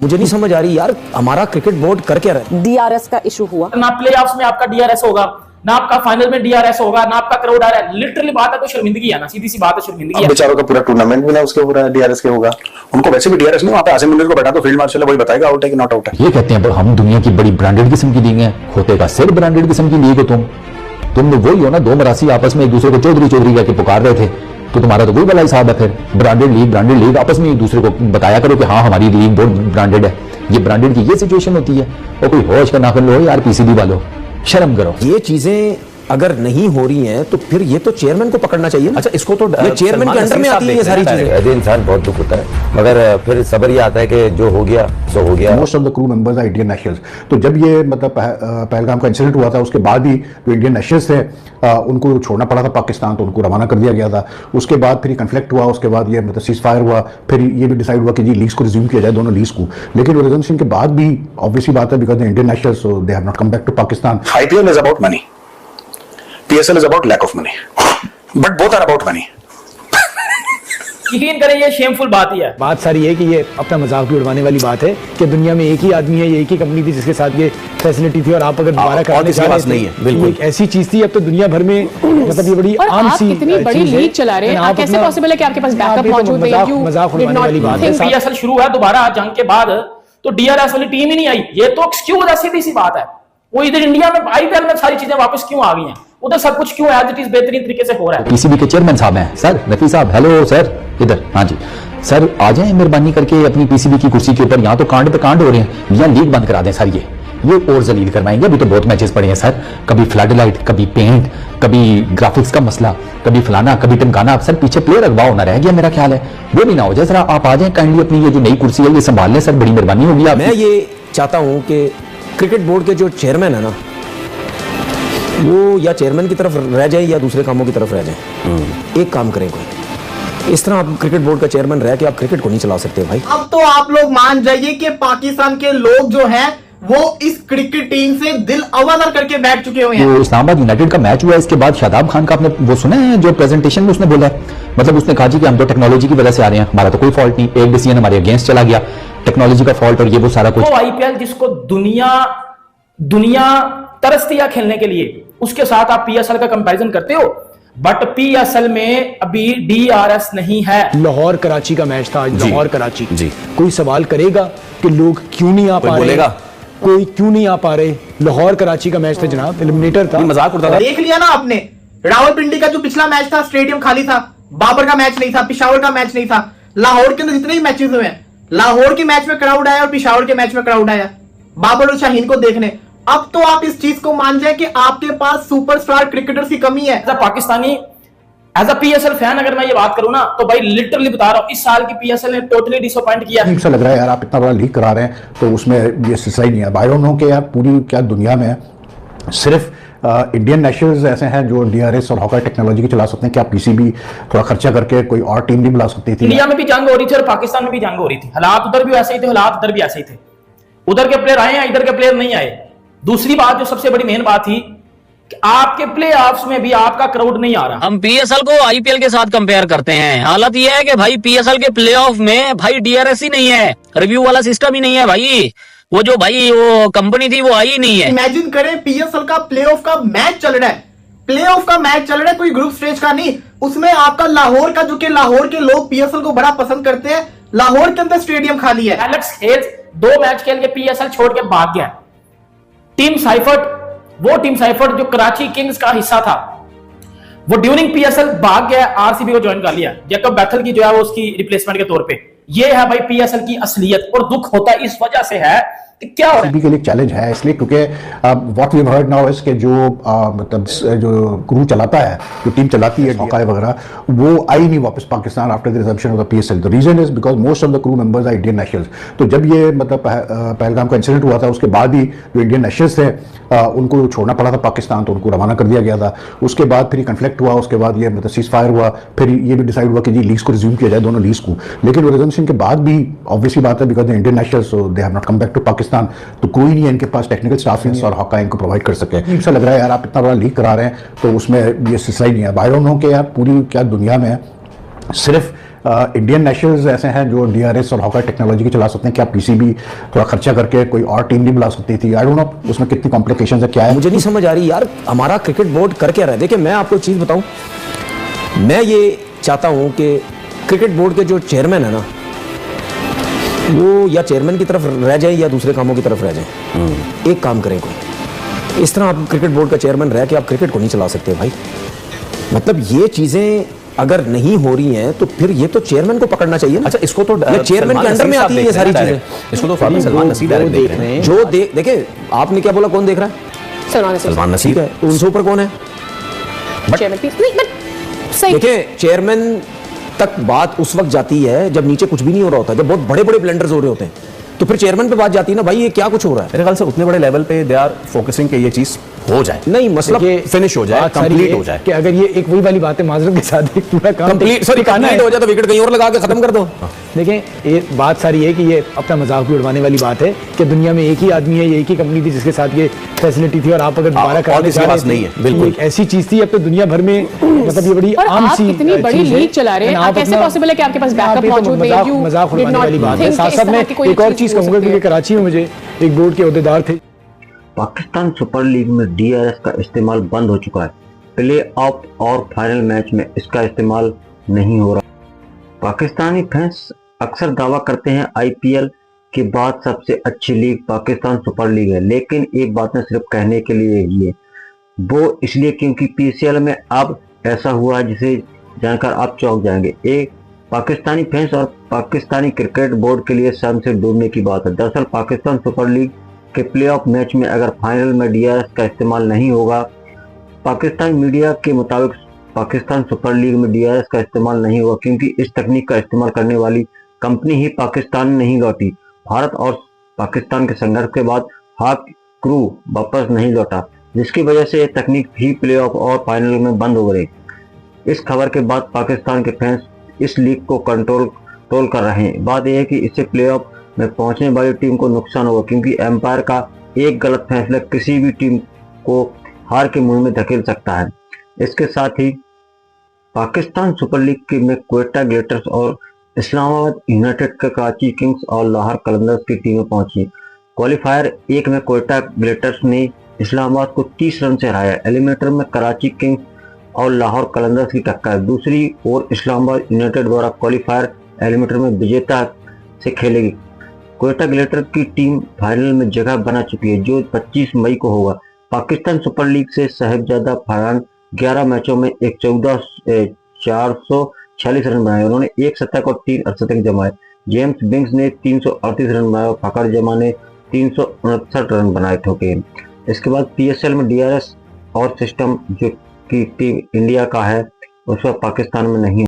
मुझे नहीं समझ आ रही यार, हमारा क्रिकेट बोर्ड कर क्या रहा है? डीआरएस का इशू हुआ ना, प्लेऑफ्स में आपका डीआरएस होगा ना, आपका फाइनल में डीआरएस होगा ना, आपका क्राउड आ रहा है। लिटरली बात है तो शर्मिंदगी है ना, सीधी सी बात है, शर्मिंदगी है। बेचारों का पूरा टूर्नामेंट भी ना उसके पूरा डीआरएस के होगा। उनको वैसे भी डीआरएस नहीं, वहां पे आसिम मुनीर को बैठा तो फील्ड मार्शल है, वही बताएगा आउट है कि नॉट आउट है। ये कहते हैं हम दुनिया की बड़ी ब्रांडेड किस्म की लीग है, होते का सिर्फ ब्रांडेड किस्म की लीग हो तुम वही हो ना, दो मरासी आपस में एक दूसरे को चौधरी चौधरी कहकर पुकार रहे थे, तो तुम्हारा तो कोई भला हिसाब है। फिर ब्रांडेड लीग आपस में एक दूसरे को बताया करो कि हाँ हमारी लीग बहुत ब्रांडेड है। ये ब्रांडेड की ये सिचुएशन होती है, और कोई होश का नाखन लो यार, पीसीबी वालों शर्म करो। ये चीजें अगर नहीं हो रही हैं तो फिर ये तो चेयरमैन को पकड़ना चाहिए। अच्छा, इसको तो ये चेयरमैन के अंडर में आती है ये सारी चीजें। इंसान बहुत दुख होता है, मगर फिर सब्र ये आता है कि जो हो गया सो हो गया। Most of the crew members are Indian nationals. तो जब ये मतलब पहलगाम का इंसिडेंट हुआ था, उसके बाद ही जो इंडियन नेशनल्स थे उनको छोड़ना पड़ा था पाकिस्तान, तो उनको रवाना कर दिया गया था। उसके बाद फिर कन्फ्लिक्ट हुआ, उसके बाद ये मतलब सीज फायर हुआ, फिर ये भी डिसाइड हुआ कि जी लीग्स को रिज्यूम किया जाए, दोनों लीग्स को। लेकिन रिज्यूमेशन के बाद भी ऑब्वियसली बात है, because the Indian nationals so they have not come back to Pakistan. IPL is about money, PSL is about lack of money, but both are about money. यकीन करें ये शेमफुल बात ही है। बात सारी है कि ये अपना मजाक भी उड़वाने वाली बात है कि दुनिया में एक ही आदमी है, ये एक ही कंपनी थी जिसके साथ ये फैसिलिटी थी, और आप अगर दोबारा करने जा रहे नहीं है, बिल्कुल एक ऐसी चीज थी। अब तो दुनिया भर में मतलब ये बड़ी आम सी कितनी बड़ी लीग चला रहे हैं, कैसे पॉसिबल है कि आपके पास बैकअप मौजूद है? मजाक उड़वाने वाली बात है। PSL शुरू हुआ दोबारा जंग के बाद तो डीआरएस वाली टीम ही नहीं आई, ये तो एक्सक्यूज है, सीधी सी बात है। वो इधर इंडिया में आईपीएल में सारी चीजें वापस क्यों आ गई हैं? उधर सब कुछ क्यों एज इट इज बेहतरीन तरीके से हो रहा है। पीसीबी के चेयरमैन साहब हैं सर, रफी साहब, हेलो सर, इधर। हाँ जी सर, आ जाएं मेहरबानी करके अपनी पीसीबी की कुर्सी के ऊपर। यहाँ तो कांड पे कांड हो रहे हैं, यहाँ लीग बंद करा दें सर। ये और जलील करवाएंगे। अभी तो बहुत मैचेस पड़े हैं सर, कभी फ्लड लाइट, कभी पेंट, कभी ग्राफिक्स का मसला, कभी फलाना, कभी टिमकाना। सर पीछे प्लेयर अगवा होना रह गया मेरा ख्याल है, वो भी ना हो जाए। सर आप आ जाए काइंडली, अपनी ये जो नई कुर्सी है ये संभाल लें सर, बड़ी मेहरबानी होगी। मैं ये चाहता हूँ कि क्रिकेट बोर्ड के जो चेयरमैन है ना, वो या चेयरमैन की तरफ रह जाए या दूसरे कामों की तरफ रह जाए। एक काम करें कोई, इस तरह आप क्रिकेट बोर्ड का चेयरमैन रह के आप क्रिकेट को नहीं चला सकते भाई। अब तो आप लोग मान जाइए कि पाकिस्तान के लोग जो हैं वो इस क्रिकेट टीम से दिल अवादर करके बैठ चुके हुए हैं। तो इस्लामाबाद यूनाइटेड का मैच हुआ, इसके बाद शादाब खान का आपने वो सुना है जो प्रेजेंटेशन में उसने बोला है? मतलब उसने कहा जी कि हम तो टेक्नोलॉजी की वजह से आ रहे हैं, हमारा तो कोई फॉल्ट नहीं, एक डिसीजन हमारे अगेंस्ट चला गया, टेक्नोलॉजी का फॉल्ट और ये वो सारा कुछ। तो आईपीएल जिसको दुनिया तरसती है खेलने के लिए, उसके साथ आप पीएसएल का कंपैरिजन करते हो, बट पीएसएल में अभी डीआरएस नहीं है। लाहौर कराची का मैच था आज, लाहौर कराची जी। कोई सवाल करेगा कि लोग क्यों नहीं आ पा रहे? कोई क्यों नहीं आ पा रहे? लाहौर कराची का मैच था जनाब, एलिमिनेटर था, मजाक उड़ता था। देख लिया ना आपने, रावलपिंडी का जो पिछला मैच था स्टेडियम खाली था, बाबर का मैच नहीं था, पिशावर का मैच नहीं था। लाहौर के अंदर जितने भी मैचेस हुए हैं, लाहौर के मैच में क्राउड आया और पिशावर के मैच में क्राउड आया बाबर और शाहीन को देखने। अब तो आप इस चीज को मान जाए कि आपके पास सुपरस्टार क्रिकेटर्स की कमी है। As a Pakistani, as a PSL fan अगर मैं ये बात करूं ना, तो भाई लिटरली बता रहा हूं, इस साल की पीएसएल ने टोटली डिसअपॉइंट किया। ऐसा लग रहा है यार, आप इतना बड़ा लीग करा रहे हैं तो उसमें ये सिलसिला ही नहीं है। आई डोंट नो कि यार पूरी क्या दुनिया में सिर्फ इंडियन नेशनल्स ऐसे हैं जो डीआरएस और हॉकी टेक्नोलॉजी की चला सकते हैं। क्या पीसीबी थोड़ा खर्चा करके कोई और टीम नहीं बुला सकती थी? इंडिया में भी जंग हो रही थी और पाकिस्तान में भी जंग हो रही थी, हालात उधर भी वैसे ही थे, हालात उधर भी ऐसे ही थे। उधर के प्लेयर आए हैं, इधर के प्लेयर नहीं आए। दूसरी बात जो सबसे बड़ी मेन बात थी कि आपके प्लेऑफ्स में भी आपका क्राउड नहीं आ रहा। हम पीएसएल को आईपीएल के साथ कंपेयर करते हैं, हालत यह है कि भाई पीएसएल के प्लेऑफ में भाई डीआरएस ही नहीं है, रिव्यू वाला सिस्टम ही नहीं है भाई। वो जो भाई वो कंपनी थी वो आई ही नहीं है। इमेजिन करें पीएसएल का प्लेऑफ का मैच चल रहा है, प्लेऑफ का मैच चल रहा है, कोई ग्रुप स्टेज का नहीं। उसमें आपका लाहौर का, जो कि लाहौर के लोग पीएसएल को बड़ा पसंद करते हैं, लाहौर के अंदर स्टेडियम खाली है। एलेक्स हेल्स 2 मैच खेल के पीएसएल छोड़ के भाग गया। टीम साइफर्ट जो कराची किंग्स का हिस्सा था, वो ड्यूरिंग पीएसएल भाग गया, आरसीबी को ज्वाइन कर लिया। जैकब बैथल की जो है वो उसकी रिप्लेसमेंट के तौर पे। ये है भाई पीएसएल की असलियत, और दुख होता है इस वजह से है कि क्या हो रहा है। के लिए चैलेंज है इसलिए क्योंकि what we have heard now is के जो मतलब जो क्रू चलाता है, जो टीम चलाती है हॉकी वगैरह, वो आई नहीं वापस Pakistan after the resumption of the PSL. The reason is because most of the crew members are Indian nationals. तो जब ये मतलब पहलगाम का इंसिडेंट हुआ था, उसके बाद ही जो इंडियन नेशनल्स थे उनको छोड़ना पड़ा था पाकिस्तान, तो उनको रवाना कर दिया गया था। उसके बाद फिर कन्फ्लिक्ट हुआ, उसके बाद ये मतलब सीज फायर हुआ, फिर ये भी डिसाइड हुआ कि जी लीग्स को रिज्यूम किया जाए, दोनों लीग्स को। लेकिन रिजम्पशन के बाद भी ऑब्वियसली बात है, because the Indian nationals so they have not come back to Pakistan, तो कोई नहीं है इनके पास टेक्निकल स्टाफ और हॉकी इनको प्रोवाइड कर सके। ऐसा लग रहा है यार, आप इतना बड़ा लीग करा रहे हैं तो उसमें ये सिलसिला ही नहीं है। आई डोंट नो कि यार पूरी क्या दुनिया में सिर्फ इंडियन नेशनल्स ऐसे हैं जो डीआरएस और हॉकर टेक्नोलॉजी की चला सकते हैं, क्या पीसीबी थोड़ा खर्चा करके कोई और टीम नहीं बुला सकती थी? आई डोंट नो उसमें कितनी कॉम्प्लिकेशंस है, क्या है मुझे नहीं समझ आ रही यार, हमारा क्रिकेट बोर्ड कर क्या रहा है? देखिए मैं आपको एक चीज बताऊं, मैं ये चाहता हूं कि क्रिकेट बोर्ड के जो चेयरमैन है ना, वो या चेयरमैन की तरफ रह जाए या दूसरे कामों की तरफ रह जाए। एक काम करें कोई, इस तरह आप क्रिकेट बोर्ड का चेयरमैन रह के आप क्रिकेट को नहीं चला सकते भाई। मतलब ये चीजें अगर नहीं हो रही हैं तो फिर ये तो चेयरमैन को पकड़ना चाहिए ना। अच्छा, इसको तो चेयरमैन के अंडर में आती है ये सारी चीजें। इसको तो सलमान नसीर डायरेक्ट देख रहे हैं। जो देखे आपने क्या बोला, कौन देख रहा है? सलमान नसीर है, उनसे ऊपर कौन है? देखिए चेयरमैन तक बात उस वक्त जाती है जब नीचे कुछ भी नहीं हो रहा होता, जब बहुत बड़े बड़े ब्लंडर्स हो रहे होते हैं, तो फिर चेयरमैन पे बात जाती है ना, भाई ये क्या कुछ हो रहा है। मेरे ख्याल से उतने बड़े लेवल पे दे आर फोकसिंग कि ये चीज हो जाए, नहीं मसला फिनिश हो जाए, कंप्लीट हो जाए। कि अगर ये एक वही वाली बात है, माजरत के साथ एक पूरा काम कंप्लीट हो जाए तो विकेट कहीं और लगा के खत्म कर दो। देखें ये बात सारी है कि ये अपना मजाक भी उड़वाने वाली बात है कि दुनिया में एक ही आदमी है, एक ही कंपनी थी जिसके साथ ये फैसिलिटी थी, और आप अगर दोबारा कराने इसके पास नहीं है। बिल्कुल एक ऐसी चीज थी, अब तो दुनिया भर में मतलब ये बड़ी आम सी इतनी बड़ी लीग चला रहे हैं, कैसे पॉसिबल है कि आपके पास बैकअप मौजूद नहीं है? मजाक उड़वाने वाली बात है। साथ साथ मैं एक और चीज कहूंगा, क्योंकि कराची में मुझे एक बोर्ड के अहदेदार थे। पाकिस्तान सुपर लीग में डीआरएस का इस्तेमाल बंद हो चुका है। प्ले ऑफ और फाइनल मैच में इसका इस्तेमाल नहीं हो रहा। पाकिस्तानी फैंस अक्सर दावा करते हैं आईपीएल के बाद सबसे अच्छी लीग पाकिस्तान सुपर लीग है, लेकिन एक बात में सिर्फ कहने के लिए ही है, वो इसलिए क्योंकि पीसीएल में अब ऐसा हुआ है जिसे जानकर आप चौंक जाएंगे। एक पाकिस्तानी फैंस और पाकिस्तानी क्रिकेट बोर्ड के लिए शर्म से डूबने की बात है। दरअसल पाकिस्तान सुपर लीग के प्लेऑफ मैच में अगर फाइनल में डीआरएस का इस्तेमाल नहीं होगा, पाकिस्तान मीडिया के मुताबिक पाकिस्तान सुपर लीग में डीआरएस का इस्तेमाल नहीं होगा क्योंकि इस तकनीक का इस्तेमाल करने वाली कंपनी ही पाकिस्तान नहीं लौटी। भारत और पाकिस्तान के संघर्ष के बाद हाक क्रू वापस नहीं लौटा, जिसकी वजह से यह तकनीक भी प्लेऑफ और फाइनल में बंद हो गई। इस खबर के बाद पाकिस्तान के फैंस इस लीग को कंट्रोल कर रहे हैं। बात यह है कि इससे प्लेऑफ में पहुंचने वाली टीम को नुकसान होगा क्योंकि एम्पायर का एक गलत फैसला किसी भी टीम को हार के मुंह में धकेल सकता है। इसके साथ ही पाकिस्तान सुपर लीग में क्वेटा ग्लेटर्स और इस्लामाबाद यूनाइटेड का कराची किंग्स और लाहौर कलंदर्स की टीमें पहुंची। क्वालिफायर 1 में क्वेटा ग्लेटर्स ने इस्लामाबाद को 30 रन से हराया। एलिमिनेटर में कराची किंग्स और लाहौर कलंदर्स की टक्कर। दूसरी ओर इस्लामाबाद यूनाइटेड द्वारा क्वालिफायर एलिमिनेटर में विजेता से खेलेगी। क्वेटा ग्लेटर की टीम फाइनल में जगह बना चुकी है जो 25 मई को होगा। पाकिस्तान सुपर लीग से साहिबजादा फरहान 11 मैचों में 446 रन बनाए। उन्होंने 1 शतक और 3 अर्धशतक जमाए। जेम्स बिंग्स ने 338 रन बनाए और फखर जमा ने 369 रन बनाए ठोके। इसके बाद पीएसएल में डीआरएस और सिस्टम जो कि टीम इंडिया का है उस पर पाकिस्तान में नहीं